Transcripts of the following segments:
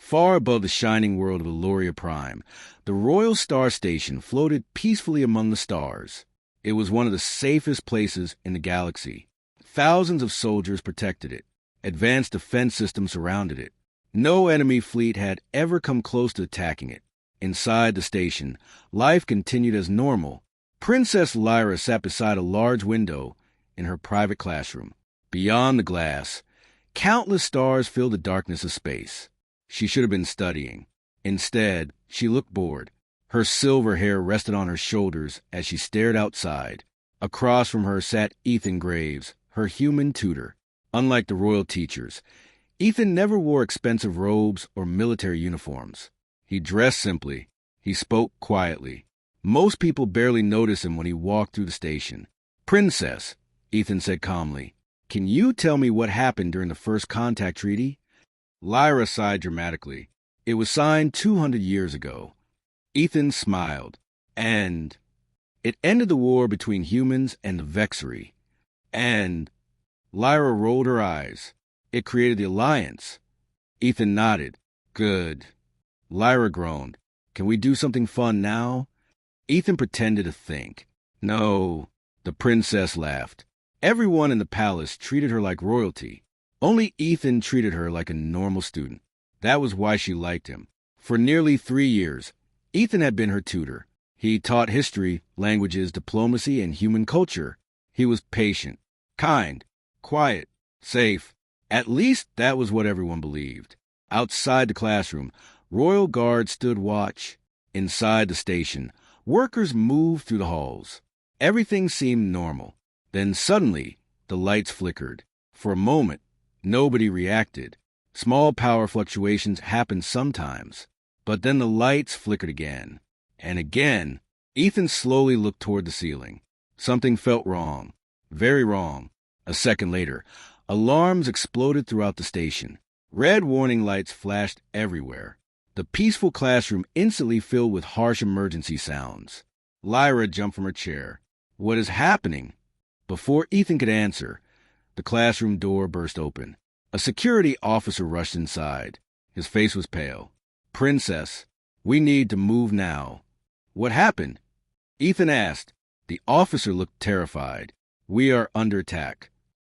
Far above the shining world of Eloria Prime, the Royal Star Station floated peacefully among the stars. It was one of the safest places in the galaxy. Thousands of soldiers protected it. Advanced defense systems surrounded it. No enemy fleet had ever come close to attacking it. Inside the station, life continued as normal. Princess Lyra sat beside a large window in her private classroom. Beyond the glass, countless stars filled the darkness of space. She should have been studying. Instead, she looked bored. Her silver hair rested on her shoulders as she stared outside. Across from her sat Ethan Graves, her human tutor. Unlike the royal teachers, Ethan never wore expensive robes or military uniforms. He dressed simply. He spoke quietly. Most people barely noticed him when he walked through the station. "Princess," Ethan said calmly, "can you tell me what happened during the First Contact Treaty?" Lyra sighed dramatically. "It was signed 200 years ago." Ethan smiled. "And it ended the war between humans and the Vexery. And..." Lyra rolled her eyes. "It created the Alliance." Ethan nodded. "Good." Lyra groaned. "Can we do something fun now?" Ethan pretended to think. "No." The princess laughed. Everyone in the palace treated her like royalty. Only Ethan treated her like a normal student. That was why she liked him. For nearly 3 years, Ethan had been her tutor. He taught history, languages, diplomacy, and human culture. He was patient, kind, quiet, safe. At least that was what everyone believed. Outside the classroom, royal guards stood watch. Inside the station, workers moved through the halls. Everything seemed normal. Then suddenly, the lights flickered. For a moment, nobody reacted. Small power fluctuations happened sometimes. But then the lights flickered again. And again. Ethan slowly looked toward the ceiling. Something felt wrong. Very wrong. A second later, alarms exploded throughout the station. Red warning lights flashed everywhere. The peaceful classroom instantly filled with harsh emergency sounds. Lyra jumped from her chair. "What is happening?" Before Ethan could answer, the classroom door burst open. A security officer rushed inside. His face was pale. "Princess, we need to move now." "What happened?" Ethan asked. The officer looked terrified. "We are under attack."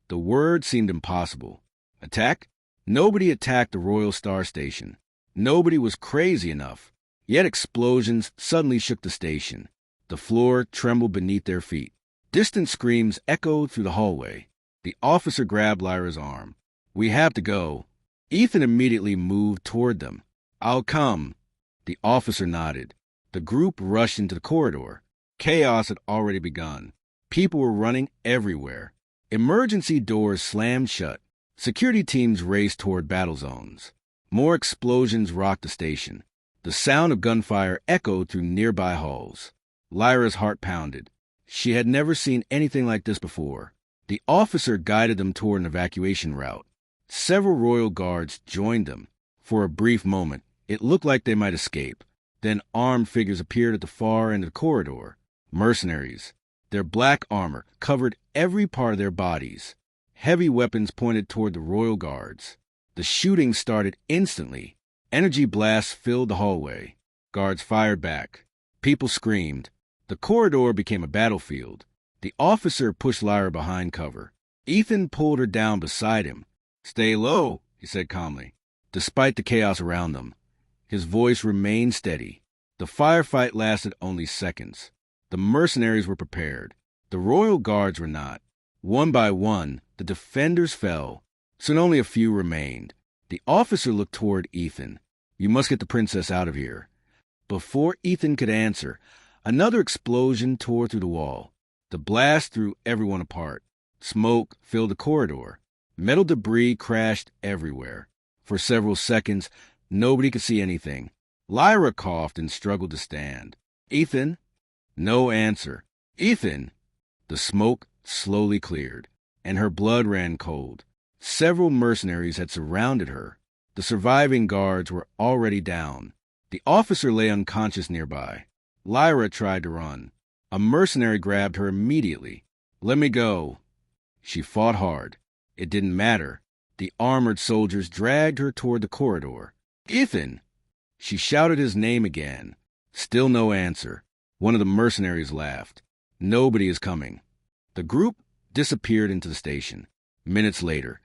The word seemed impossible. Attack? Nobody attacked the Royal Star Station. Nobody was crazy enough. Yet explosions suddenly shook the station. The floor trembled beneath their feet. Distant screams echoed through the hallway. The officer grabbed Lyra's arm. "We have to go." Ethan immediately moved toward them. "I'll come." The officer nodded. The group rushed into the corridor. Chaos had already begun. People were running everywhere. Emergency doors slammed shut. Security teams raced toward battle zones. More explosions rocked the station. The sound of gunfire echoed through nearby halls. Lyra's heart pounded. She had never seen anything like this before. The officer guided them toward an evacuation route. Several royal guards joined them. For a brief moment, it looked like they might escape. Then armed figures appeared at the far end of the corridor. Mercenaries. Their black armor covered every part of their bodies. Heavy weapons pointed toward the royal guards. The shooting started instantly. Energy blasts filled the hallway. Guards fired back. People screamed. The corridor became a battlefield. The officer pushed Lyra behind cover. Ethan pulled her down beside him. "Stay low," he said calmly. Despite the chaos around them, his voice remained steady. The firefight lasted only seconds. The mercenaries were prepared. The royal guards were not. One by one, the defenders fell. Soon only a few remained. The officer looked toward Ethan. "You must get the princess out of here." Before Ethan could answer, another explosion tore through the wall. The blast threw everyone apart. Smoke filled the corridor. Metal debris crashed everywhere. For several seconds, nobody could see anything. Lyra coughed and struggled to stand. "Ethan?" No answer. "Ethan!" The smoke slowly cleared, and her blood ran cold. Several mercenaries had surrounded her. The surviving guards were already down. The officer lay unconscious nearby. Lyra tried to run. A mercenary grabbed her immediately. "Let me go." She fought hard. It didn't matter. The armored soldiers dragged her toward the corridor. Ethan! She shouted his name again. Still no answer. One of the mercenaries laughed. Nobody is coming. The group disappeared into the station. Minutes later,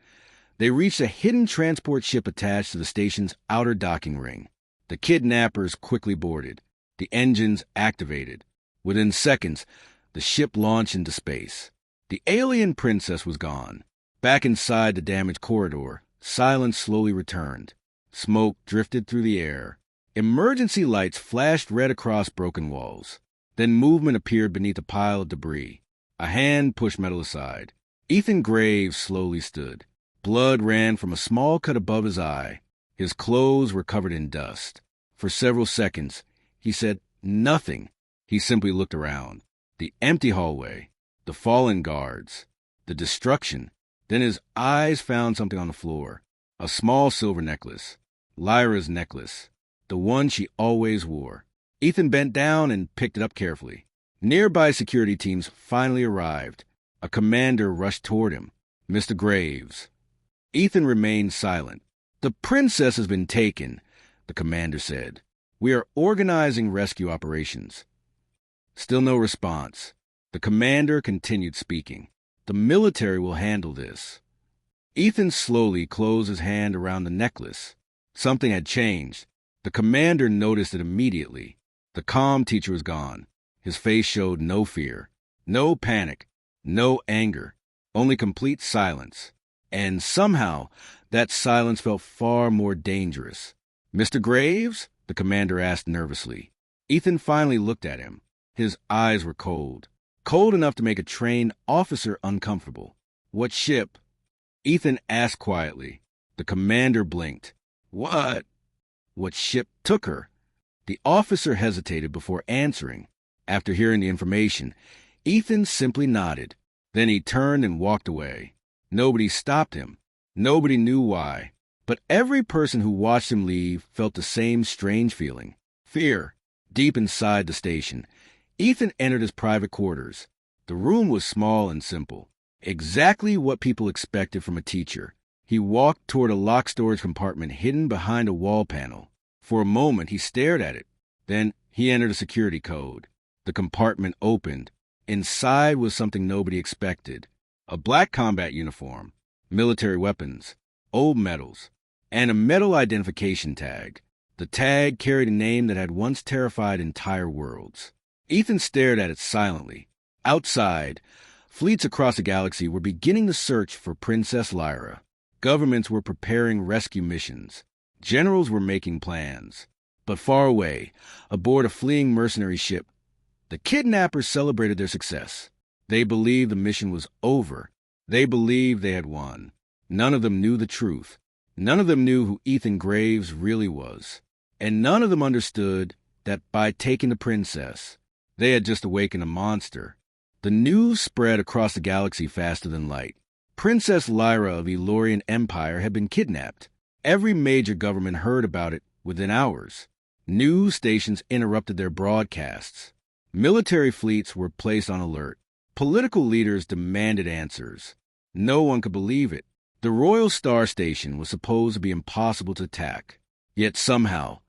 they reached a hidden transport ship attached to the station's outer docking ring. The kidnappers quickly boarded. The engines activated. Within seconds, the ship launched into space. The alien princess was gone. Back inside the damaged corridor, silence slowly returned. Smoke drifted through the air. Emergency lights flashed red across broken walls. Then movement appeared beneath a pile of debris. A hand pushed metal aside. Ethan Graves slowly stood. Blood ran from a small cut above his eye. His clothes were covered in dust. For several seconds, he said nothing. He simply looked around. The empty hallway, the fallen guards, the destruction. Then his eyes found something on the floor. A small silver necklace. Lyra's necklace. The one she always wore. Ethan bent down and picked it up carefully. Nearby security teams finally arrived. A commander rushed toward him. Mr. Graves. Ethan remained silent. The princess has been taken, the commander said. We are organizing rescue operations. Still no response. The commander continued speaking. The military will handle this. Ethan slowly closed his hand around the necklace. Something had changed. The commander noticed it immediately. The calm teacher was gone. His face showed no fear, no panic, no anger, only complete silence. And somehow, that silence felt far more dangerous. Mr. Graves? The commander asked nervously. Ethan finally looked at him. His eyes were cold. Cold enough to make a trained officer uncomfortable. What ship? Ethan asked quietly. The commander blinked. What? What ship took her? The officer hesitated before answering. After hearing the information, Ethan simply nodded. Then he turned and walked away. Nobody stopped him. Nobody knew why. But every person who watched him leave felt the same strange feeling. Fear. Deep inside the station, Ethan entered his private quarters. The room was small and simple. Exactly what people expected from a teacher. He walked toward a locked storage compartment hidden behind a wall panel. For a moment, he stared at it. Then he entered a security code. The compartment opened. Inside was something nobody expected. A black combat uniform, military weapons, old medals, and a metal identification tag. The tag carried a name that had once terrified entire worlds. Ethan stared at it silently. Outside, fleets across the galaxy were beginning the search for Princess Lyra. Governments were preparing rescue missions. Generals were making plans. But far away, aboard a fleeing mercenary ship, the kidnappers celebrated their success. They believed the mission was over. They believed they had won. None of them knew the truth. None of them knew who Ethan Graves really was. And none of them understood that by taking the princess, they had just awakened a monster. The news spread across the galaxy faster than light. Princess Lyra of Elorian Empire had been kidnapped. Every major government heard about it within hours. News stations interrupted their broadcasts. Military fleets were placed on alert. Political leaders demanded answers. No one could believe it. The Royal Star Station was supposed to be impossible to attack. Yet somehow,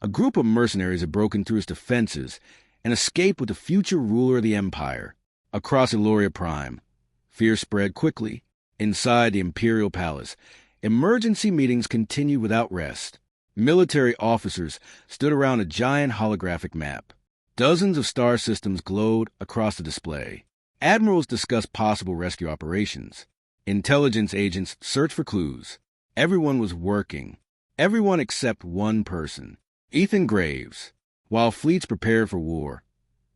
a group of mercenaries had broken through its defenses and escaped with the future ruler of the Empire. Across Eloria Prime, fear spread quickly. Inside the Imperial Palace, emergency meetings continued without rest. Military officers stood around a giant holographic map. Dozens of star systems glowed across the display. Admirals discussed possible rescue operations. Intelligence agents searched for clues. Everyone was working. Everyone except one person. Ethan Graves. While fleets prepared for war,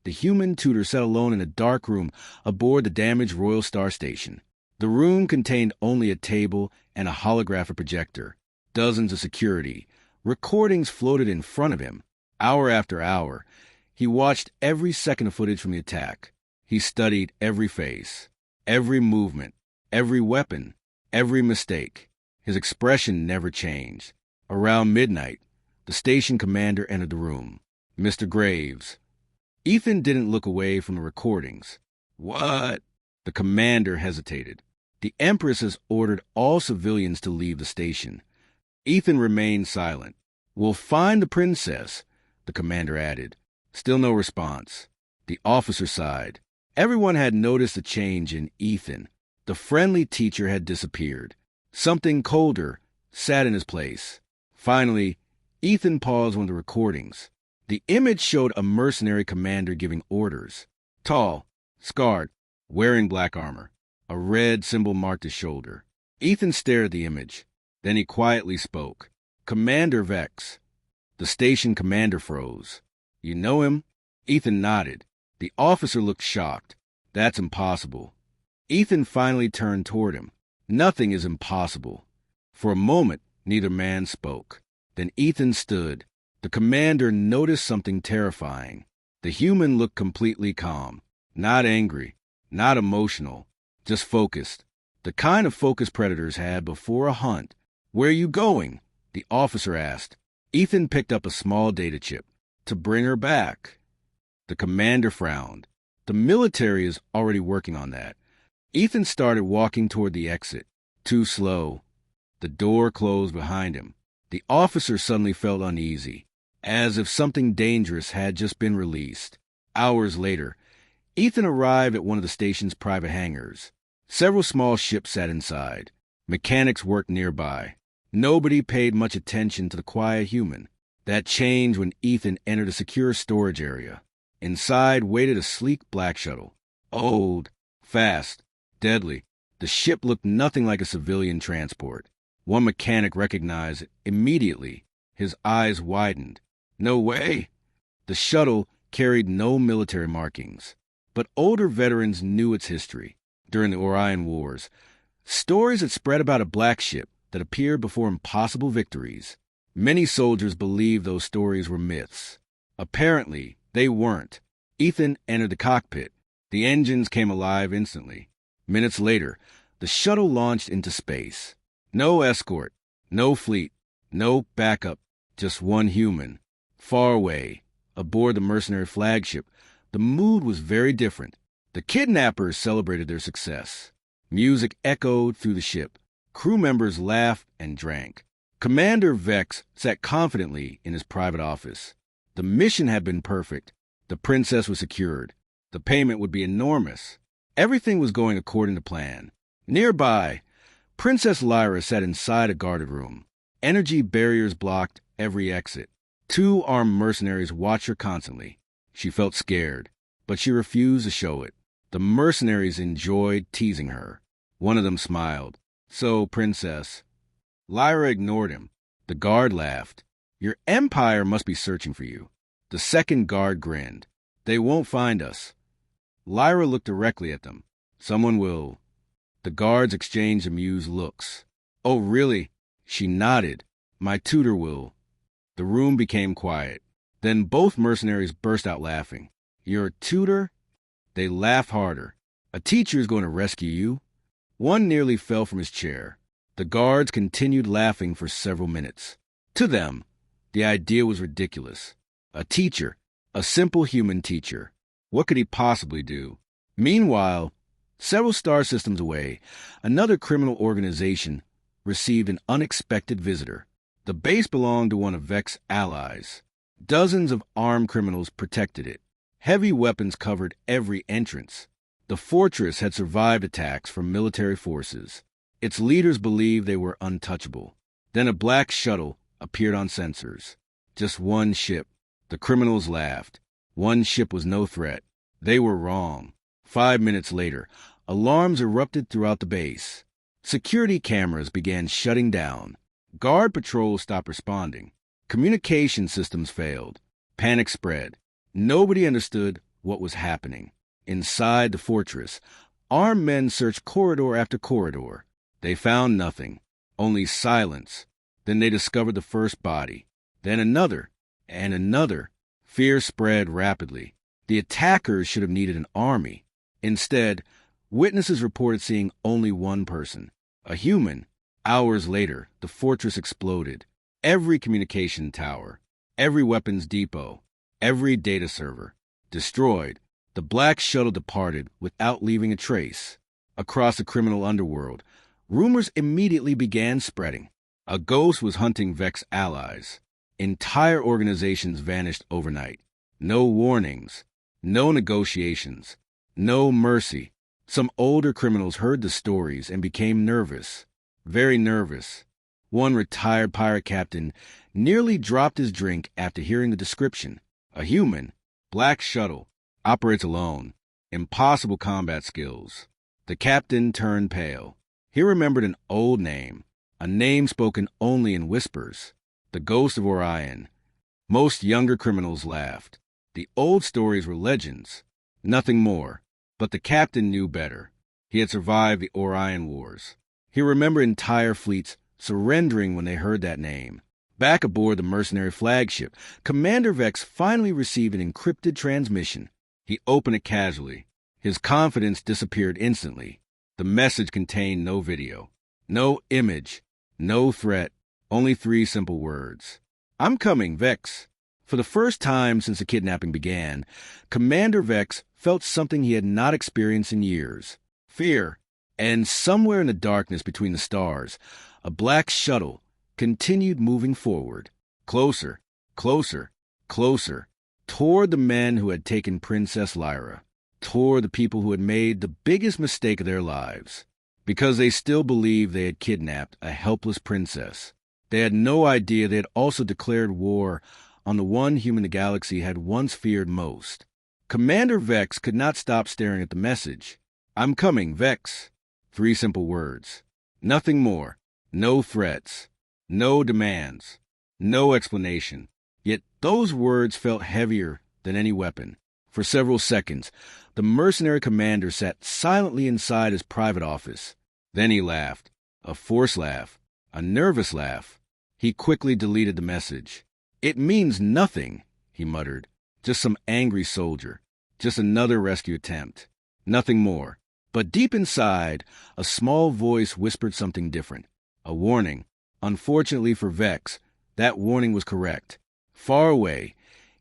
the human Tutor sat alone in a dark room aboard the damaged Royal Star Station. The room contained only a table and a holographic projector. Dozens of security. Recordings floated in front of him. Hour after hour, he watched every second of footage from the attack. He studied every face, every movement, every weapon, every mistake. His expression never changed. Around midnight, the station commander entered the room. Mr. Graves. Ethan didn't look away from the recordings. What? The commander hesitated. The Empress has ordered all civilians to leave the station. Ethan remained silent. "We'll find the princess," the commander added. Still no response. The officer sighed. Everyone had noticed a change in Ethan. The friendly teacher had disappeared. Something colder sat in his place. Finally, Ethan paused one of the recordings. The image showed a mercenary commander giving orders. Tall, scarred, wearing black armor. A red symbol marked his shoulder. Ethan stared at the image. Then he quietly spoke. "Commander Vex." The station commander froze. "You know him?" Ethan nodded. The officer looked shocked. "That's impossible." Ethan finally turned toward him. "Nothing is impossible." For a moment, neither man spoke. Then Ethan stood. The commander noticed something terrifying. The human looked completely calm. Not angry, not emotional, just focused. The kind of focus predators had before a hunt. "Where are you going?" the officer asked. Ethan picked up a small data chip. "To bring her back." The commander frowned. "The military is already working on that." Ethan started walking toward the exit. Too slow. The door closed behind him. The officer suddenly felt uneasy, as if something dangerous had just been released. Hours later, Ethan arrived at one of the station's private hangars. Several small ships sat inside. Mechanics worked nearby. Nobody paid much attention to the quiet human. That changed when Ethan entered a secure storage area. Inside waited a sleek black shuttle. Old, fast, deadly. The ship looked nothing like a civilian transport. One mechanic recognized it immediately. His eyes widened. "No way!" The shuttle carried no military markings, but older veterans knew its history. During the Orion Wars, stories had spread about a black ship that appeared before impossible victories. Many soldiers believed those stories were myths. Apparently, they weren't. Ethan entered the cockpit. The engines came alive instantly. Minutes later, the shuttle launched into space. No escort, no fleet, no backup, just one human. Far away, aboard the mercenary flagship, the mood was very different. The kidnappers celebrated their success. Music echoed through the ship. Crew members laughed and drank. Commander Vex sat confidently in his private office. The mission had been perfect. The princess was secured. The payment would be enormous. Everything was going according to plan. Nearby, Princess Lyra sat inside a guarded room. Energy barriers blocked every exit. 2 armed mercenaries watched her constantly. She felt scared, but she refused to show it. The mercenaries enjoyed teasing her. One of them smiled. "So, Princess." Lyra ignored him. The guard laughed. "Your empire must be searching for you." The second guard grinned. "They won't find us." Lyra looked directly at them. "Someone will." The guards exchanged amused looks. "Oh, really?" She nodded. "My tutor will." The room became quiet. Then both mercenaries burst out laughing. "Your tutor?" They laughed harder. "A teacher is going to rescue you." One nearly fell from his chair. The guards continued laughing for several minutes. To them, the idea was ridiculous. A teacher, a simple human teacher. What could he possibly do? Meanwhile, several star systems away, another criminal organization received an unexpected visitor. The base belonged to one of Vex's allies. Dozens of armed criminals protected it. Heavy weapons covered every entrance. The fortress had survived attacks from military forces. Its leaders believed they were untouchable. Then a black shuttle appeared on sensors. Just one ship. The criminals laughed. One ship was no threat. They were wrong. 5 minutes later, alarms erupted throughout the base. Security cameras began shutting down. Guard patrols stopped responding. Communication systems failed. Panic spread. Nobody understood what was happening. Inside the fortress, armed men searched corridor after corridor. They found nothing, only silence. Then they discovered the first body. Then another, and another. Fear spread rapidly. The attackers should have needed an army. Instead, witnesses reported seeing only one person, a human. Hours later, the fortress exploded. Every communication tower, every weapons depot, every data server, destroyed. The black shuttle departed without leaving a trace. Across the criminal underworld, rumors immediately began spreading. A ghost was hunting Vex's allies. Entire organizations vanished overnight. No warnings, no negotiations, no mercy. Some older criminals heard the stories and became nervous, very nervous. One retired pirate captain nearly dropped his drink after hearing the description. A human, black shuttle, operates alone, impossible combat skills. The captain turned pale. He remembered an old name, a name spoken only in whispers, the ghost of Orion. Most younger criminals laughed. The old stories were legends, nothing more. But the captain knew better. He had survived the Orion Wars. He remembered entire fleets surrendering when they heard that name. Back aboard the mercenary flagship, Commander Vex finally received an encrypted transmission. He opened it casually. His confidence disappeared instantly. The message contained no video, no image, no threat, only 3 simple words. "I'm coming, Vex." For the first time since the kidnapping began, Commander Vex felt something he had not experienced in years. Fear. And somewhere in the darkness between the stars, a black shuttle continued moving forward. Closer, closer, closer. Toward the men who had taken Princess Lyra. Toward the people who had made the biggest mistake of their lives. Because they still believed they had kidnapped a helpless princess. They had no idea they had also declared war on the one human the galaxy had once feared most. Commander Vex could not stop staring at the message. "I'm coming, Vex." 3 simple words. Nothing more. No threats. No demands. No explanation. Yet those words felt heavier than any weapon. For several seconds, the mercenary commander sat silently inside his private office. Then he laughed. A forced laugh. A nervous laugh. He quickly deleted the message. "It means nothing," he muttered. "Just some angry soldier. Just another rescue attempt. Nothing more." But deep inside, a small voice whispered something different. A warning. Unfortunately for Vex, that warning was correct. Far away,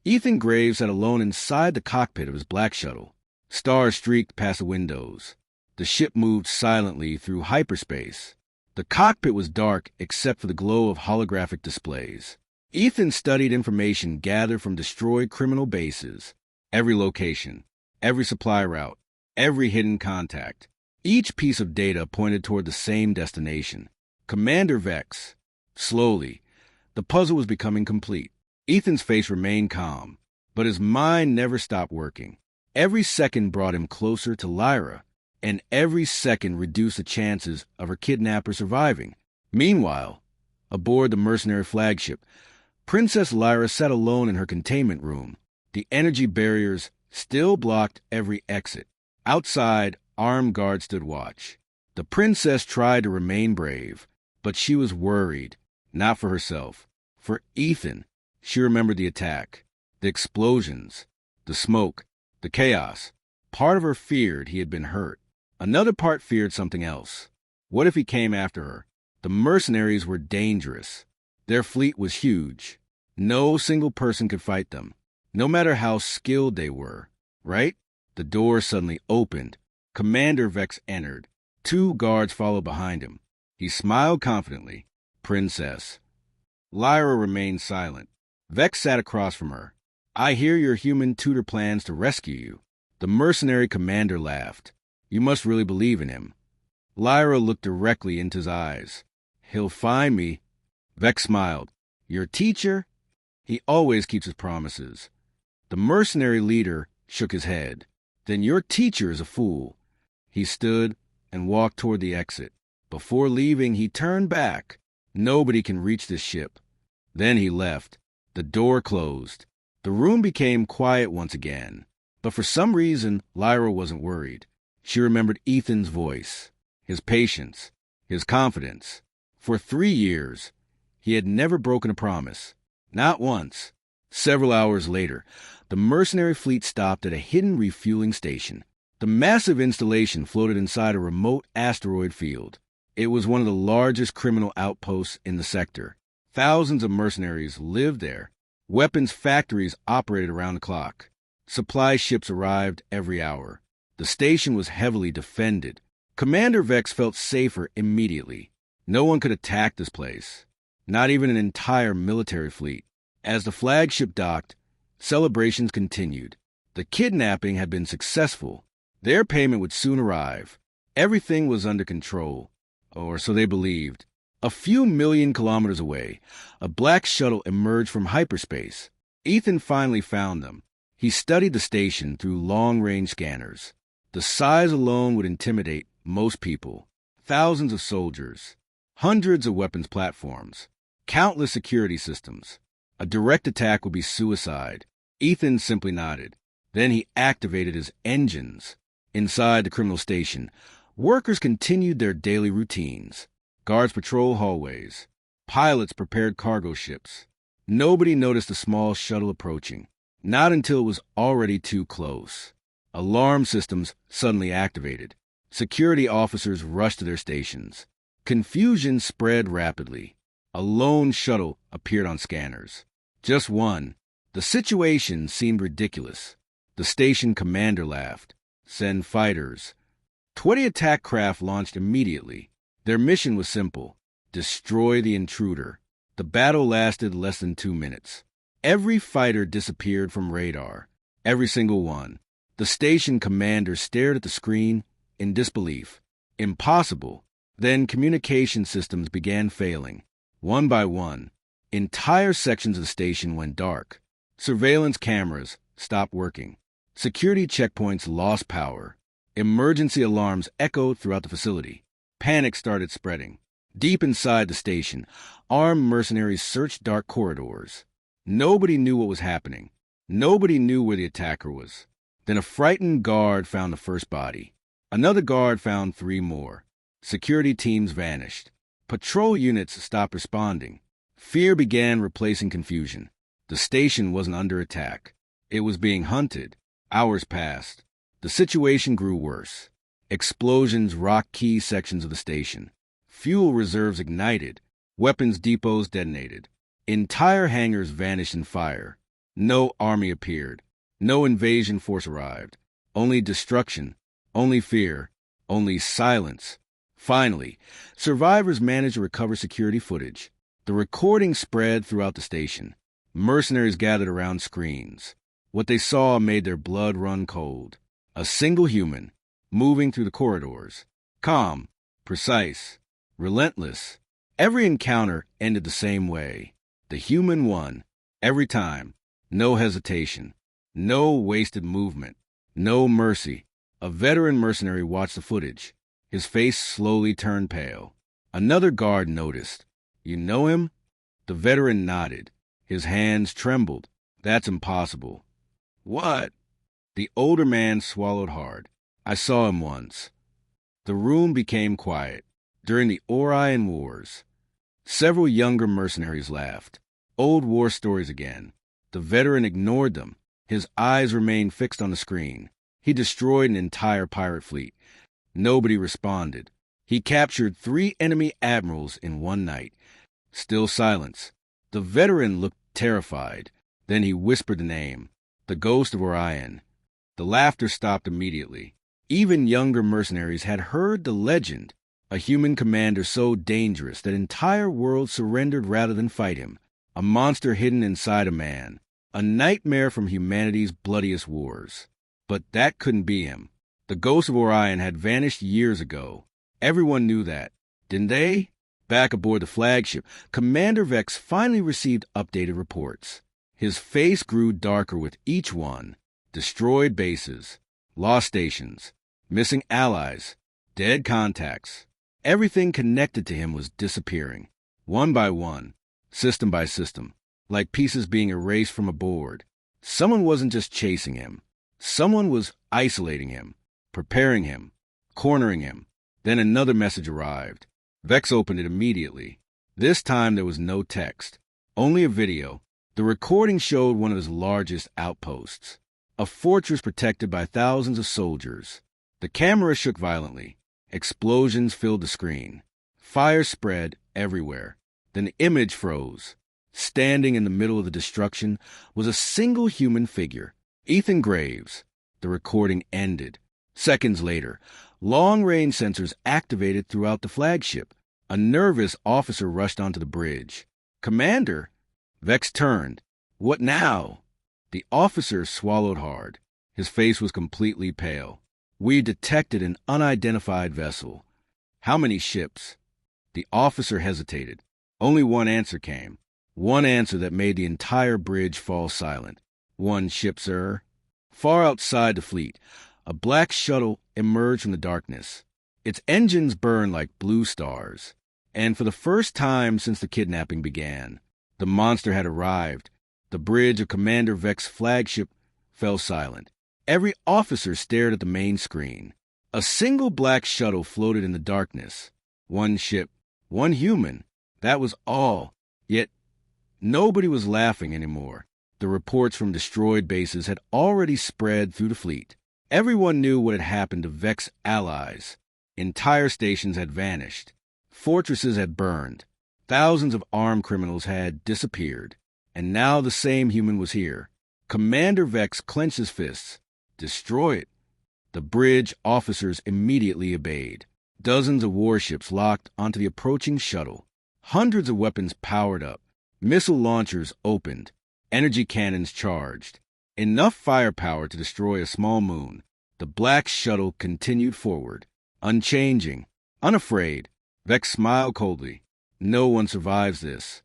Ethan Graves sat alone inside the cockpit of his black shuttle. Stars streaked past the windows. The ship moved silently through hyperspace. The cockpit was dark except for the glow of holographic displays. Ethan studied information gathered from destroyed criminal bases. Every location, every supply route, every hidden contact. Each piece of data pointed toward the same destination. Commander Vex. Slowly, the puzzle was becoming complete. Ethan's face remained calm, but his mind never stopped working. Every second brought him closer to Lyra, and every second reduced the chances of her kidnapper surviving. Meanwhile, aboard the mercenary flagship, Princess Lyra sat alone in her containment room. The energy barriers still blocked every exit. Outside, armed guards stood watch. The princess tried to remain brave, but she was worried, not for herself, for Ethan. She remembered the attack, the explosions, the smoke, the chaos. Part of her feared he had been hurt. Another part feared something else. What if he came after her? The mercenaries were dangerous. Their fleet was huge. No single person could fight them, no matter how skilled they were, right? The door suddenly opened. Commander Vex entered. 2 guards followed behind him. He smiled confidently. "Princess." Lyra remained silent. Vex sat across from her. "I hear your human tutor plans to rescue you." The mercenary commander laughed. "You must really believe in him." Lyra looked directly into his eyes. "He'll find me." Vex smiled. "Your teacher? He always keeps his promises." The mercenary leader shook his head. "Then your teacher is a fool." He stood and walked toward the exit. Before leaving, he turned back. Nobody can reach this ship. Then he left. The door closed. The room became quiet once again. But for some reason, Lyra wasn't worried. She remembered Ethan's voice, his patience, his confidence. For 3 years, he had never broken a promise. Not once. Several hours later, the mercenary fleet stopped at a hidden refueling station. The massive installation floated inside a remote asteroid field. It was one of the largest criminal outposts in the sector. Thousands of mercenaries lived there. Weapons factories operated around the clock. Supply ships arrived every hour. The station was heavily defended. Commander Vex felt safer immediately. No one could attack this place. Not even an entire military fleet. As the flagship docked, celebrations continued. The kidnapping had been successful. Their payment would soon arrive. Everything was under control, or so they believed. A few million kilometers away, a black shuttle emerged from hyperspace. Ethan finally found them. He studied the station through long-range scanners. The size alone would intimidate most people. Thousands of soldiers, hundreds of weapons platforms, countless security systems. A direct attack would be suicide. Ethan simply nodded. Then he activated his engines. Inside the criminal station, workers continued their daily routines. Guards patrol hallways. Pilots prepared cargo ships. Nobody noticed the small shuttle approaching. Not until it was already too close. Alarm systems suddenly activated. Security officers rushed to their stations. Confusion spread rapidly. A lone shuttle appeared on scanners. Just one. The situation seemed ridiculous. The station commander laughed. Send fighters. 20 attack craft launched immediately. Their mission was simple. Destroy the intruder. The battle lasted less than 2 minutes. Every fighter disappeared from radar. Every single one. The station commander stared at the screen in disbelief. Impossible. Then communication systems began failing. One by one, entire sections of the station went dark. Surveillance cameras stopped working. Security checkpoints lost power. Emergency alarms echoed throughout the facility. Panic started spreading. Deep inside the station, armed mercenaries searched dark corridors. Nobody knew what was happening. Nobody knew where the attacker was. Then a frightened guard found the first body. Another guard found 3 more. Security teams vanished. Patrol units stopped responding. Fear began replacing confusion. The station wasn't under attack. It was being hunted. Hours passed. The situation grew worse. Explosions rocked key sections of the station. Fuel reserves ignited. Weapons depots detonated. Entire hangars vanished in fire. No army appeared. No invasion force arrived. Only destruction. Only fear. Only silence. Finally, survivors managed to recover security footage. The recording spread throughout the station. Mercenaries gathered around screens. What they saw made their blood run cold. A single human, moving through the corridors. Calm, precise, relentless. Every encounter ended the same way. The human won. Every time. No hesitation. No wasted movement. No mercy. A veteran mercenary watched the footage. His face slowly turned pale. Another guard noticed. You know him? The veteran nodded. His hands trembled. That's impossible. What? The older man swallowed hard. I saw him once. The room became quiet. During the Orion Wars, several younger mercenaries laughed. Old war stories again. The veteran ignored them. His eyes remained fixed on the screen. He destroyed an entire pirate fleet. Nobody responded. He captured 3 enemy admirals in one night. Still silence. The veteran looked terrified. Then he whispered the name. The ghost of Orion. The laughter stopped immediately. Even younger mercenaries had heard the legend. A human commander so dangerous that entire worlds surrendered rather than fight him. A monster hidden inside a man. A nightmare from humanity's bloodiest wars. But that couldn't be him. The ghost of Orion had vanished years ago. Everyone knew that, didn't they? Back aboard the flagship, Commander Vex finally received updated reports. His face grew darker with each one. Destroyed bases, lost stations, missing allies, dead contacts. Everything connected to him was disappearing, one by one, system by system, like pieces being erased from a board. Someone wasn't just chasing him. Someone was isolating him, preparing him, cornering him. Then another message arrived. Vex opened it immediately. This time there was no text, only a video. The recording showed one of his largest outposts, a fortress protected by thousands of soldiers. The camera shook violently. Explosions filled the screen. Fire spread everywhere. Then the image froze. Standing in the middle of the destruction was a single human figure, Ethan Graves. The recording ended. Seconds later, long-range sensors activated throughout the flagship. A nervous officer rushed onto the bridge. Commander? Vex turned. What now? The officer swallowed hard. His face was completely pale. We detected an unidentified vessel. How many ships? The officer hesitated. Only one answer came. One answer that made the entire bridge fall silent. One ship, sir. Far outside the fleet, a black shuttle emerged from the darkness. Its engines burned like blue stars. And for the first time since the kidnapping began, the monster had arrived. The bridge of Commander Vex's flagship fell silent. Every officer stared at the main screen. A single black shuttle floated in the darkness. One ship, one human. That was all. Yet nobody was laughing anymore. The reports from destroyed bases had already spread through the fleet. Everyone knew what had happened to Vex's allies. Entire stations had vanished. Fortresses had burned. Thousands of armed criminals had disappeared. And now the same human was here. Commander Vex clenched his fists. Destroy it. The bridge officers immediately obeyed. Dozens of warships locked onto the approaching shuttle. Hundreds of weapons powered up. Missile launchers opened. Energy cannons charged. Enough firepower to destroy a small moon. The black shuttle continued forward. Unchanging. Unafraid. Vex smiled coldly. No one survives this.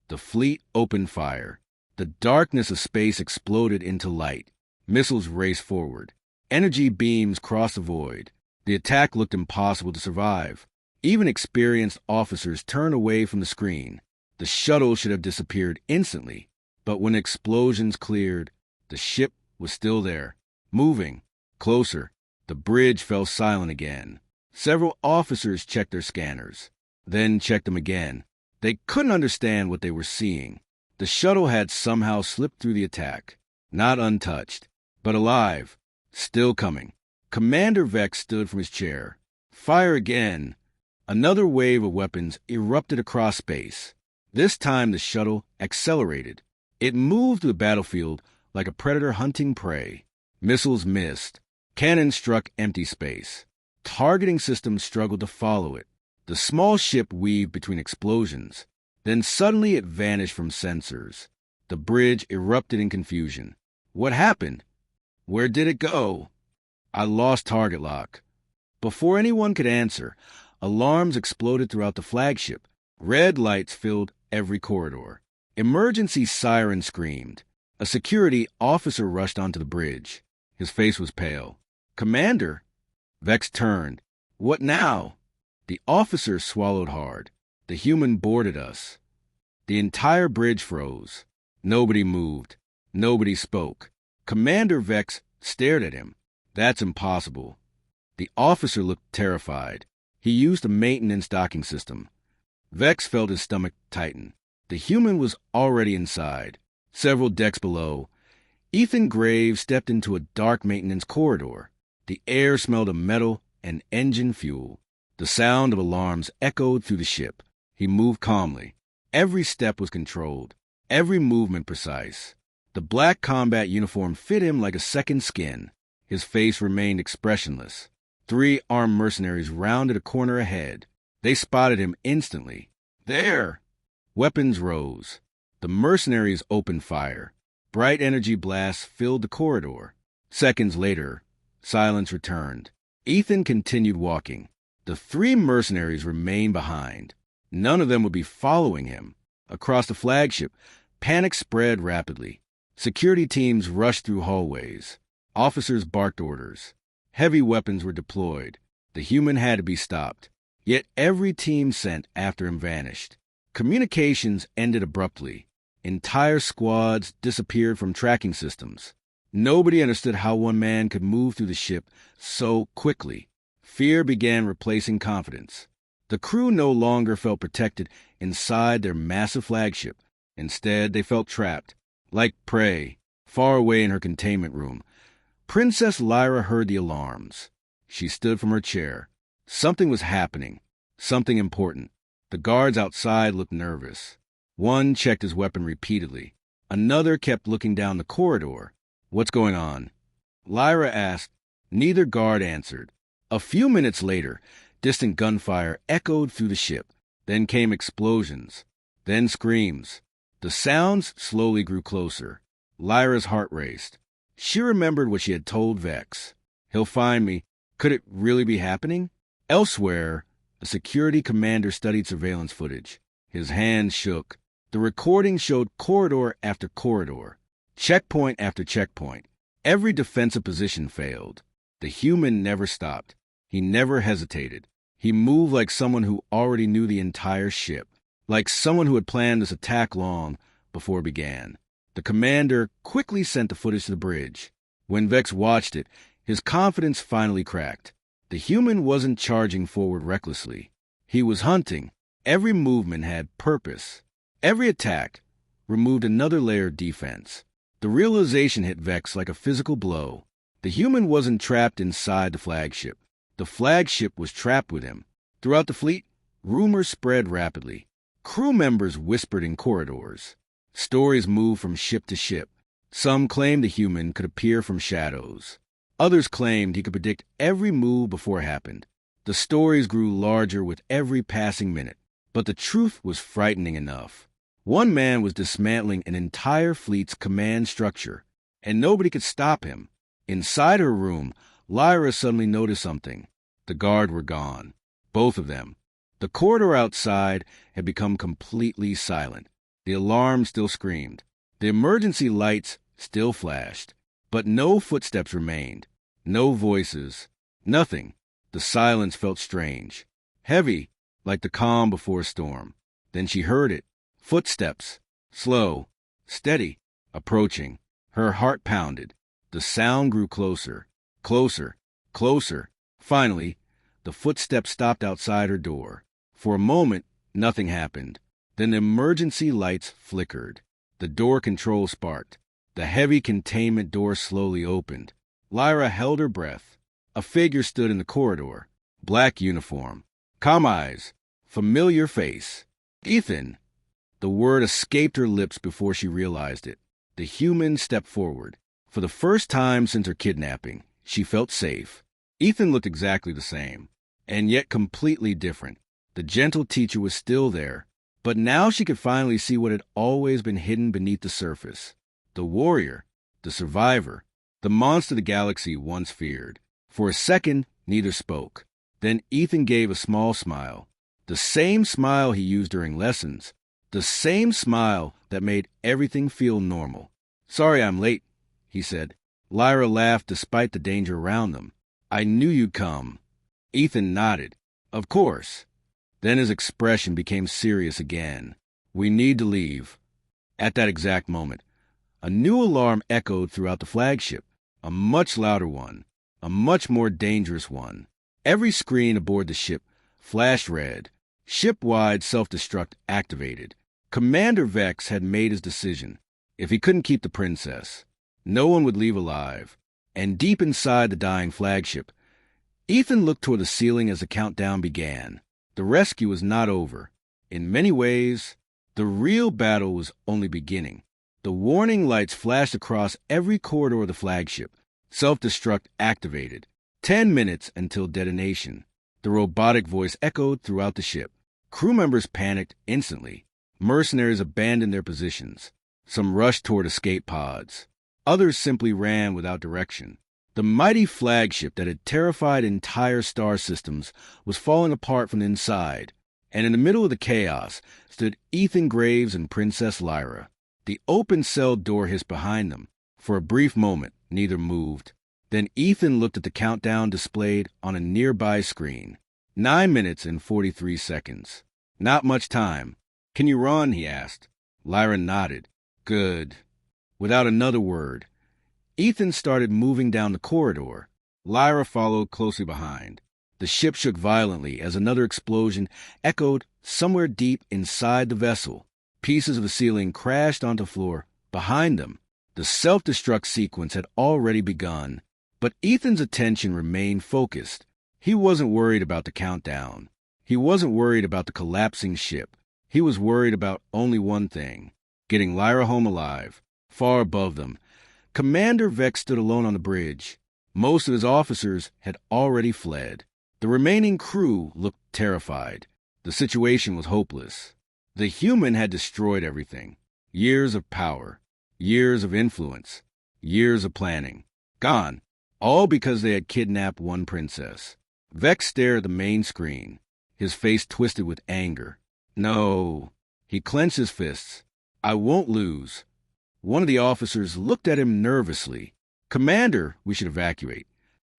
The fleet opened fire. The darkness of space exploded into light. Missiles raced forward. Energy beams crossed the void. The attack looked impossible to survive. Even experienced officers turned away from the screen. The shuttle should have disappeared instantly. But when explosions cleared, the ship was still there, moving. Closer. The bridge fell silent again. Several officers checked their scanners, then checked them again. They couldn't understand what they were seeing. The shuttle had somehow slipped through the attack, not untouched, but alive, still coming. Commander Vex stood from his chair. Fire again. Another wave of weapons erupted across space. This time the shuttle accelerated. It moved through the battlefield like a predator hunting prey. Missiles missed. Cannons struck empty space. Targeting systems struggled to follow it. The small ship weaved between explosions. Then suddenly it vanished from sensors. The bridge erupted in confusion. What happened? Where did it go? I lost target lock. Before anyone could answer, alarms exploded throughout the flagship. Red lights filled every corridor. Emergency sirens screamed. A security officer rushed onto the bridge. His face was pale. Commander? Vex turned. What now? The officer swallowed hard. The human boarded us. The entire bridge froze. Nobody moved. Nobody spoke. Commander Vex stared at him. That's impossible. The officer looked terrified. He used a maintenance docking system. Vex felt his stomach tighten. The human was already inside. Several decks below, Ethan Graves stepped into a dark maintenance corridor. The air smelled of metal and engine fuel. The sound of alarms echoed through the ship. He moved calmly. Every step was controlled, every movement precise. The black combat uniform fit him like a second skin. His face remained expressionless. 3 armed mercenaries rounded a corner ahead. They spotted him instantly. There! Weapons rose. The mercenaries opened fire. Bright energy blasts filled the corridor. Seconds later, silence returned. Ethan continued walking. The 3 mercenaries remained behind. None of them would be following him. Across the flagship, panic spread rapidly. Security teams rushed through hallways. Officers barked orders. Heavy weapons were deployed. The human had to be stopped. Yet every team sent after him vanished. Communications ended abruptly. Entire squads disappeared from tracking systems. Nobody understood how one man could move through the ship so quickly. Fear began replacing confidence. The crew no longer felt protected inside their massive flagship. Instead, they felt trapped, like prey, far away in her containment room. Princess Lyra heard the alarms. She stood from her chair. Something was happening, something important. The guards outside looked nervous. One checked his weapon repeatedly. Another kept looking down the corridor. What's going on? Lyra asked. Neither guard answered. A few minutes later, distant gunfire echoed through the ship. Then came explosions. Then screams. The sounds slowly grew closer. Lyra's heart raced. She remembered what she had told Vex. He'll find me. Could it really be happening? Elsewhere, a security commander studied surveillance footage. His hands shook. The recording showed corridor after corridor, checkpoint after checkpoint. Every defensive position failed. The human never stopped. He never hesitated. He moved like someone who already knew the entire ship, like someone who had planned this attack long before it began. The commander quickly sent the footage to the bridge. When Vex watched it, his confidence finally cracked. The human wasn't charging forward recklessly. He was hunting. Every movement had purpose. Every attack removed another layer of defense. The realization hit Vex like a physical blow. The human wasn't trapped inside the flagship. The flagship was trapped with him. Throughout the fleet, rumors spread rapidly. Crew members whispered in corridors. Stories moved from ship to ship. Some claimed the human could appear from shadows. Others claimed he could predict every move before it happened. The stories grew larger with every passing minute, but the truth was frightening enough. One man was dismantling an entire fleet's command structure, and nobody could stop him. Inside her room, Lyra suddenly noticed something. The guard were gone. Both of them. The corridor outside had become completely silent. The alarm still screamed. The emergency lights still flashed. But no footsteps remained. No voices. Nothing. The silence felt strange. Heavy, like the calm before a storm. Then she heard it. Footsteps. Slow. Steady. Approaching. Her heart pounded. The sound grew closer. Closer. Closer. Finally, the footsteps stopped outside her door. For a moment, nothing happened. Then the emergency lights flickered. The door control sparked. The heavy containment door slowly opened. Lyra held her breath. A figure stood in the corridor. Black uniform. Calm eyes. Familiar face. Ethan. The word escaped her lips before she realized it. The human stepped forward. For the first time since her kidnapping, she felt safe. Ethan looked exactly the same, and yet completely different. The gentle teacher was still there, but now she could finally see what had always been hidden beneath the surface. The warrior, the survivor, the monster the galaxy once feared. For a second, neither spoke. Then Ethan gave a small smile. The same smile he used during lessons. The same smile that made everything feel normal. "Sorry I'm late," he said. Lyra laughed despite the danger around them. "I knew you'd come." Ethan nodded. "Of course." Then his expression became serious again. "We need to leave." At that exact moment, a new alarm echoed throughout the flagship. A much louder one. A much more dangerous one. Every screen aboard the ship flashed red. Ship-wide self-destruct activated. Commander Vex had made his decision. If he couldn't keep the princess, no one would leave alive. And deep inside the dying flagship, Ethan looked toward the ceiling as the countdown began. The rescue was not over. In many ways, the real battle was only beginning. The warning lights flashed across every corridor of the flagship. Self-destruct activated. 10 minutes until detonation. The robotic voice echoed throughout the ship. Crew members panicked instantly. Mercenaries abandoned their positions. Some rushed toward escape pods. Others simply ran without direction. The mighty flagship that had terrified entire star systems was falling apart from the inside, and in the middle of the chaos stood Ethan Graves and Princess Lyra. The open cell door hissed behind them. For a brief moment, neither moved. Then Ethan looked at the countdown displayed on a nearby screen. 9 minutes and 43 seconds. "Not much time. Can you run?" he asked. Lyra nodded. "Good." Without another word, Ethan started moving down the corridor. Lyra followed closely behind. The ship shook violently as another explosion echoed somewhere deep inside the vessel. Pieces of the ceiling crashed onto the floor behind them. The self-destruct sequence had already begun, but Ethan's attention remained focused. He wasn't worried about the countdown. He wasn't worried about the collapsing ship. He was worried about only one thing: getting Lyra home alive. Far above them, Commander Vex stood alone on the bridge. Most of his officers had already fled. The remaining crew looked terrified. The situation was hopeless. The human had destroyed everything. Years of power, years of influence, years of planning. Gone. All because they had kidnapped one princess. Vex stared at the main screen, his face twisted with anger. No. He clenched his fists. I won't lose. One of the officers looked at him nervously. Commander, we should evacuate.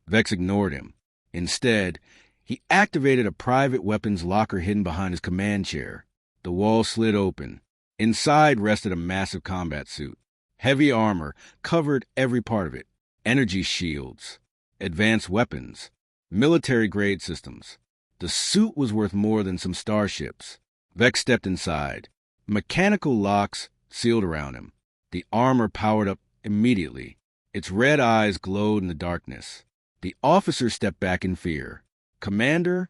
Vex ignored him. Instead, he activated a private weapons locker hidden behind his command chair. The wall slid open. Inside rested a massive combat suit. Heavy armor covered every part of it. Energy shields, advanced weapons, military-grade systems. The suit was worth more than some starships. Vex stepped inside. Mechanical locks sealed around him. The armor powered up immediately. Its red eyes glowed in the darkness. The officer stepped back in fear. Commander?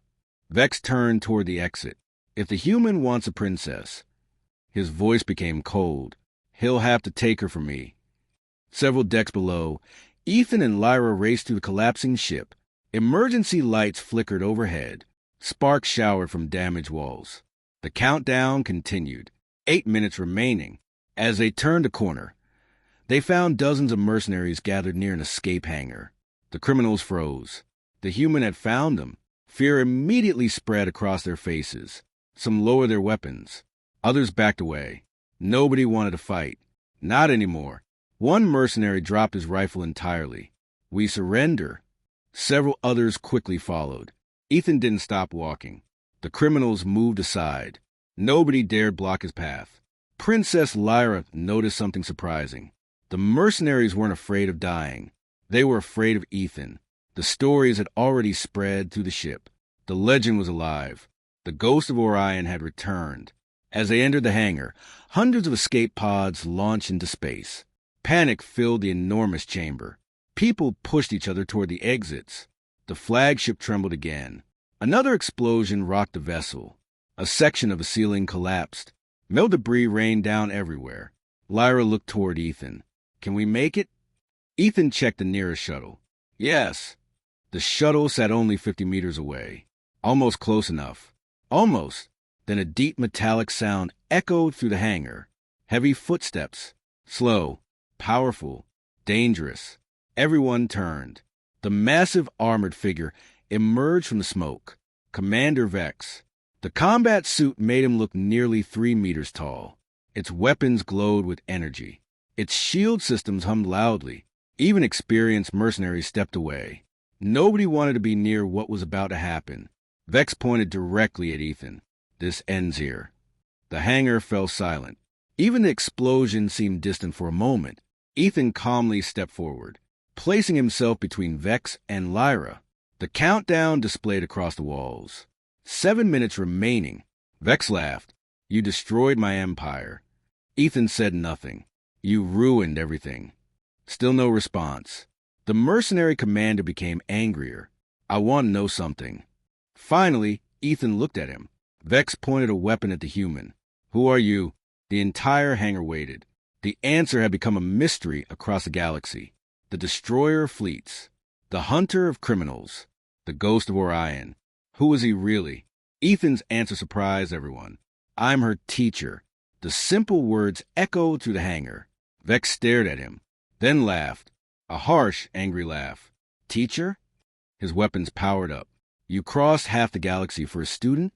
Vex turned toward the exit. If the human wants a princess. His voice became cold. He'll have to take her from me. Several decks below, Ethan and Lyra raced through the collapsing ship. Emergency lights flickered overhead. Sparks showered from damaged walls. The countdown continued. 8 minutes remaining. As they turned a corner, they found dozens of mercenaries gathered near an escape hangar. The criminals froze. The human had found them. Fear immediately spread across their faces. Some lowered their weapons. Others backed away. Nobody wanted to fight. Not anymore. One mercenary dropped his rifle entirely. We surrender. Several others quickly followed. Ethan didn't stop walking. The criminals moved aside. Nobody dared block his path. Princess Lyra noticed something surprising. The mercenaries weren't afraid of dying. They were afraid of Ethan. The stories had already spread through the ship. The legend was alive. The ghost of Orion had returned. As they entered the hangar, hundreds of escape pods launched into space. Panic filled the enormous chamber. People pushed each other toward the exits. The flagship trembled again. Another explosion rocked the vessel. A section of the ceiling collapsed. Metal debris rained down everywhere. Lyra looked toward Ethan. Can we make it? Ethan checked the nearest shuttle. Yes. The shuttle sat only 50 meters away. Almost close enough. Almost. Then a deep metallic sound echoed through the hangar. Heavy footsteps. Slow. Powerful. Dangerous. Everyone turned. The massive armored figure emerged from the smoke. Commander Vex. The combat suit made him look nearly 3 meters tall. Its weapons glowed with energy. Its shield systems hummed loudly. Even experienced mercenaries stepped away. Nobody wanted to be near what was about to happen. Vex pointed directly at Ethan. This ends here. The hangar fell silent. Even the explosion seemed distant for a moment. Ethan calmly stepped forward, placing himself between Vex and Lyra. The countdown displayed across the walls. 7 minutes remaining. Vex laughed. You destroyed my empire. Ethan said nothing. You ruined everything. Still no response. The mercenary commander became angrier. I want to know something. Finally, Ethan looked at him. Vex pointed a weapon at the human. Who are you? The entire hangar waited. The answer had become a mystery across the galaxy. The destroyer of fleets. The hunter of criminals. The ghost of Orion. Who was he really? Ethan's answer surprised everyone. I'm her teacher. The simple words echoed through the hangar. Vex stared at him, then laughed. A harsh, angry laugh. Teacher? His weapons powered up. You crossed half the galaxy for a student?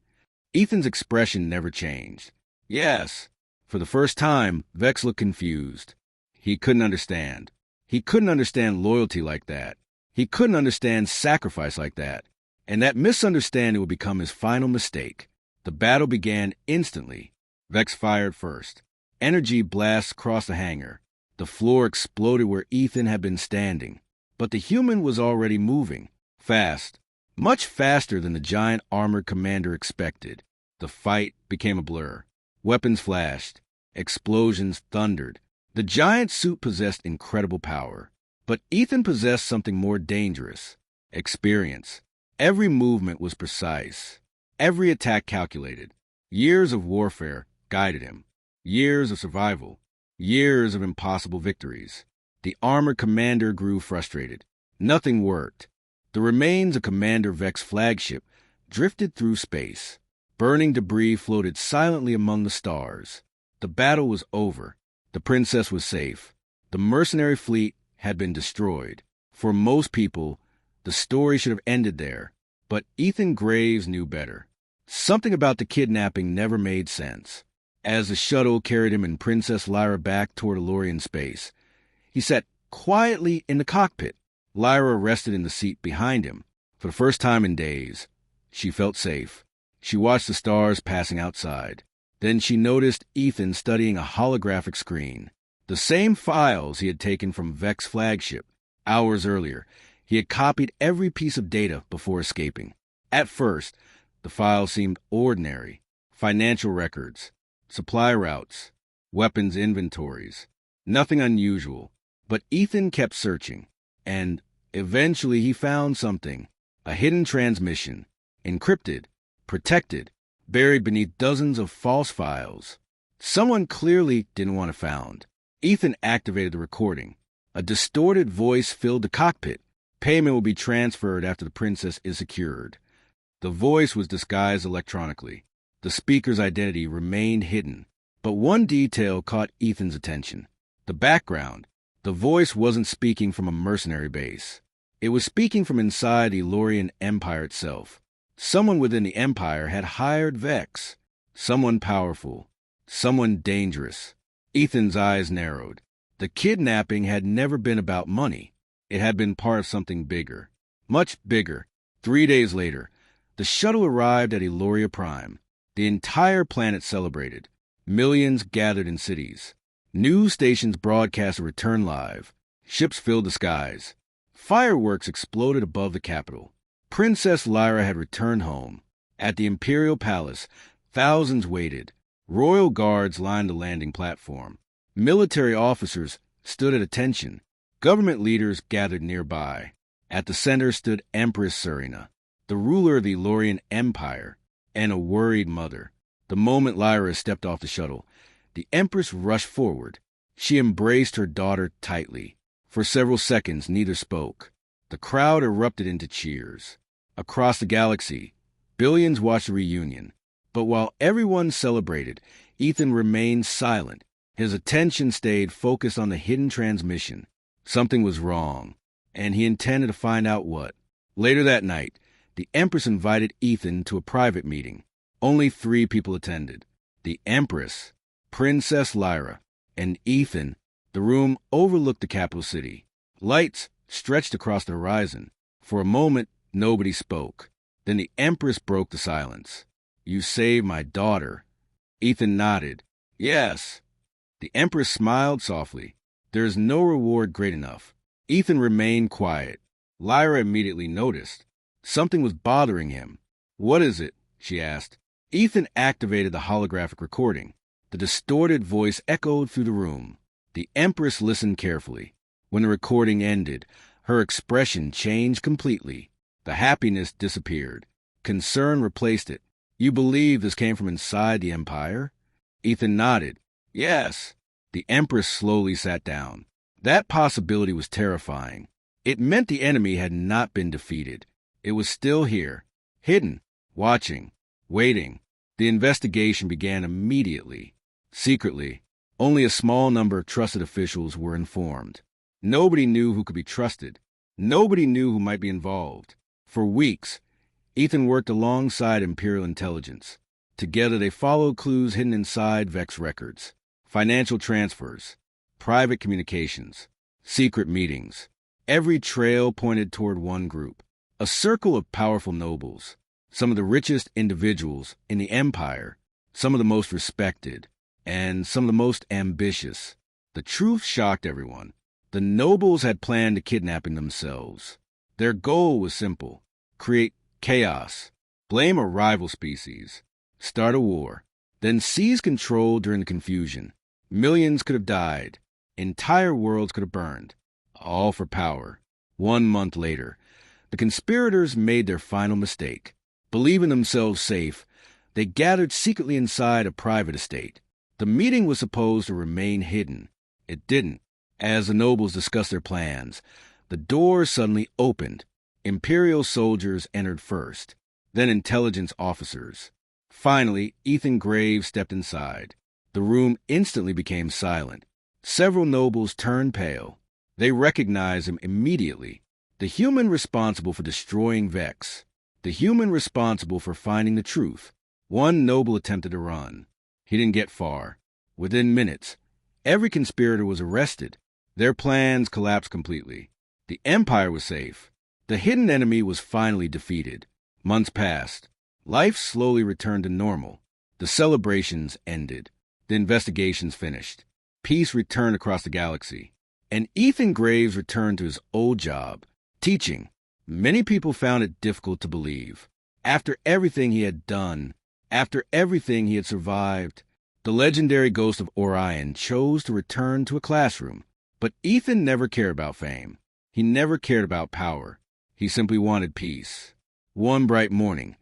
Ethan's expression never changed. Yes. For the first time, Vex looked confused. He couldn't understand. He couldn't understand loyalty like that. He couldn't understand sacrifice like that. And that misunderstanding would become his final mistake. The battle began instantly. Vex fired first. Energy blasts crossed the hangar. The floor exploded where Ethan had been standing. But the human was already moving. Fast. Much faster than the giant armored commander expected. The fight became a blur. Weapons flashed. Explosions thundered. The giant suit possessed incredible power. But Ethan possessed something more dangerous. Experience. Every movement was precise. Every attack calculated. Years of warfare guided him. Years of survival. Years of impossible victories. The armored commander grew frustrated. Nothing worked. The remains of Commander Vex's flagship drifted through space. Burning debris floated silently among the stars. The battle was over. The princess was safe. The mercenary fleet had been destroyed. For most people, the story should have ended there. But Ethan Graves knew better. Something about the kidnapping never made sense. As the shuttle carried him and Princess Lyra back toward Elorian space, he sat quietly in the cockpit. Lyra rested in the seat behind him. For the first time in days, she felt safe. She watched the stars passing outside. Then she noticed Ethan studying a holographic screen. The same files he had taken from Vec's flagship. Hours earlier, he had copied every piece of data before escaping. At first, the files seemed ordinary. Financial records, supply routes, weapons inventories. Nothing unusual. But Ethan kept searching, and eventually he found something. A hidden transmission, encrypted, protected, buried beneath dozens of false files. Someone clearly didn't want it found. Ethan activated the recording. A distorted voice filled the cockpit. Payment will be transferred after the princess is secured. The voice was disguised electronically. The speaker's identity remained hidden. But one detail caught Ethan's attention. The background. The voice wasn't speaking from a mercenary base. It was speaking from inside the Elorian Empire itself. Someone within the Empire had hired Vex. Someone powerful. Someone dangerous. Ethan's eyes narrowed. The kidnapping had never been about money. It had been part of something bigger. Much bigger. 3 days later, the shuttle arrived at Eloria Prime. The entire planet celebrated. Millions gathered in cities. News stations broadcast a return live. Ships filled the skies. Fireworks exploded above the capital. Princess Lyra had returned home. At the Imperial Palace, thousands waited. Royal guards lined the landing platform. Military officers stood at attention. Government leaders gathered nearby. At the center stood Empress Serena, the ruler of the Elorian Empire, and a worried mother. The moment Lyra stepped off the shuttle, the Empress rushed forward. She embraced her daughter tightly. For several seconds, neither spoke. The crowd erupted into cheers. Across the galaxy, billions watched the reunion. But while everyone celebrated, Ethan remained silent. His attention stayed focused on the hidden transmission. Something was wrong, and he intended to find out what. Later that night, the Empress invited Ethan to a private meeting. Only 3 people attended. The Empress, Princess Lyra, and Ethan. The room overlooked the capital city. Lights stretched across the horizon. For a moment, nobody spoke. Then the Empress broke the silence. "You saved my daughter." Ethan nodded. "Yes." The Empress smiled softly. "There is no reward great enough." Ethan remained quiet. Lyra immediately noticed. Something was bothering him. "What is it?" she asked. Ethan activated the holographic recording. The distorted voice echoed through the room. The Empress listened carefully. When the recording ended, her expression changed completely. The happiness disappeared. Concern replaced it. "You believe this came from inside the Empire?" Ethan nodded. "Yes." The Empress slowly sat down. That possibility was terrifying. It meant the enemy had not been defeated. It was still here, hidden, watching, waiting. The investigation began immediately. Secretly, only a small number of trusted officials were informed. Nobody knew who could be trusted. Nobody knew who might be involved. For weeks, Ethan worked alongside Imperial intelligence. Together they followed clues hidden inside Vex records. Financial transfers, private communications, secret meetings. Every trail pointed toward one group. A circle of powerful nobles. Some of the richest individuals in the Empire. Some of the most respected. And some of the most ambitious. The truth shocked everyone. The nobles had planned the kidnapping themselves. Their goal was simple: create chaos, blame a rival species, start a war, then seize control during the confusion. Millions could have died. Entire worlds could have burned. All for power. 1 month later, the conspirators made their final mistake. Believing themselves safe, they gathered secretly inside a private estate. The meeting was supposed to remain hidden. It didn't. As the nobles discussed their plans, the doors suddenly opened. Imperial soldiers entered first, then intelligence officers. Finally, Ethan Graves stepped inside. The room instantly became silent. Several nobles turned pale. They recognized him immediately. The human responsible for destroying Vex. The human responsible for finding the truth. One noble attempted to run. He didn't get far. Within minutes, every conspirator was arrested. Their plans collapsed completely. The Empire was safe. The hidden enemy was finally defeated. Months passed. Life slowly returned to normal. The celebrations ended. The investigations finished. Peace returned across the galaxy. And Ethan Graves returned to his old job, teaching. Many people found it difficult to believe. After everything he had done, after everything he had survived, the legendary ghost of Orion chose to return to a classroom. But Ethan never cared about fame. He never cared about power. He simply wanted peace. One bright morning,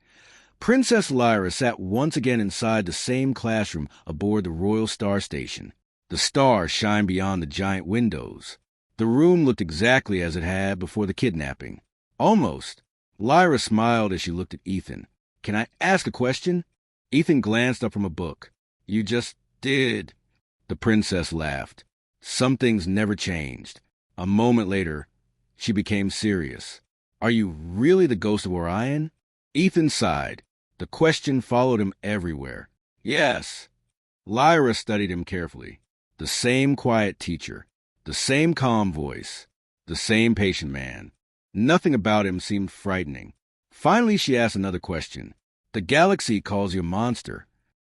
Princess Lyra sat once again inside the same classroom aboard the Royal Star Station. The stars shined beyond the giant windows. The room looked exactly as it had before the kidnapping. Almost. Lyra smiled as she looked at Ethan. "Can I ask a question?" Ethan glanced up from a book. "You just did." The princess laughed. Some things never changed. A moment later, she became serious. "Are you really the ghost of Orion?" Ethan sighed. The question followed him everywhere. "Yes." Lyra studied him carefully. The same quiet teacher, the same calm voice, the same patient man. Nothing about him seemed frightening. Finally, she asked another question. "The galaxy calls you a monster."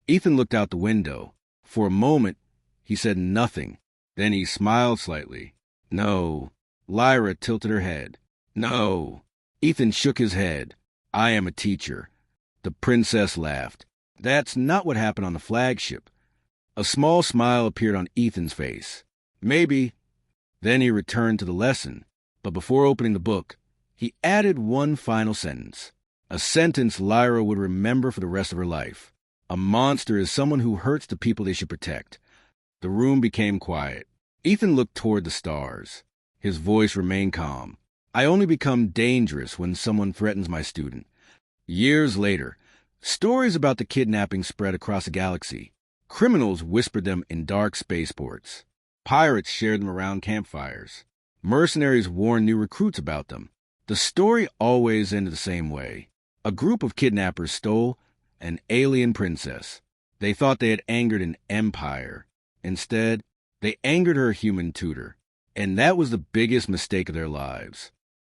Ethan looked out the window. For a moment, he said nothing. Then he smiled slightly. "No." Lyra tilted her head. "No." Ethan shook his head. "I am a teacher." The princess laughed. "That's not what happened on the flagship." A small smile appeared on Ethan's face. "Maybe." Then he returned to the lesson. But before opening the book, he added one final sentence. A sentence Lyra would remember for the rest of her life. "A monster is someone who hurts the people they should protect." The room became quiet. Ethan looked toward the stars. His voice remained calm. "I only become dangerous when someone threatens my student." Years later, stories about the kidnapping spread across the galaxy. Criminals whispered them in dark spaceports. Pirates shared them around campfires. Mercenaries warned new recruits about them. The story always ended the same way. A group of kidnappers stole an alien princess. They thought they had angered an empire. Instead, they angered her human tutor. And that was the biggest mistake of their lives.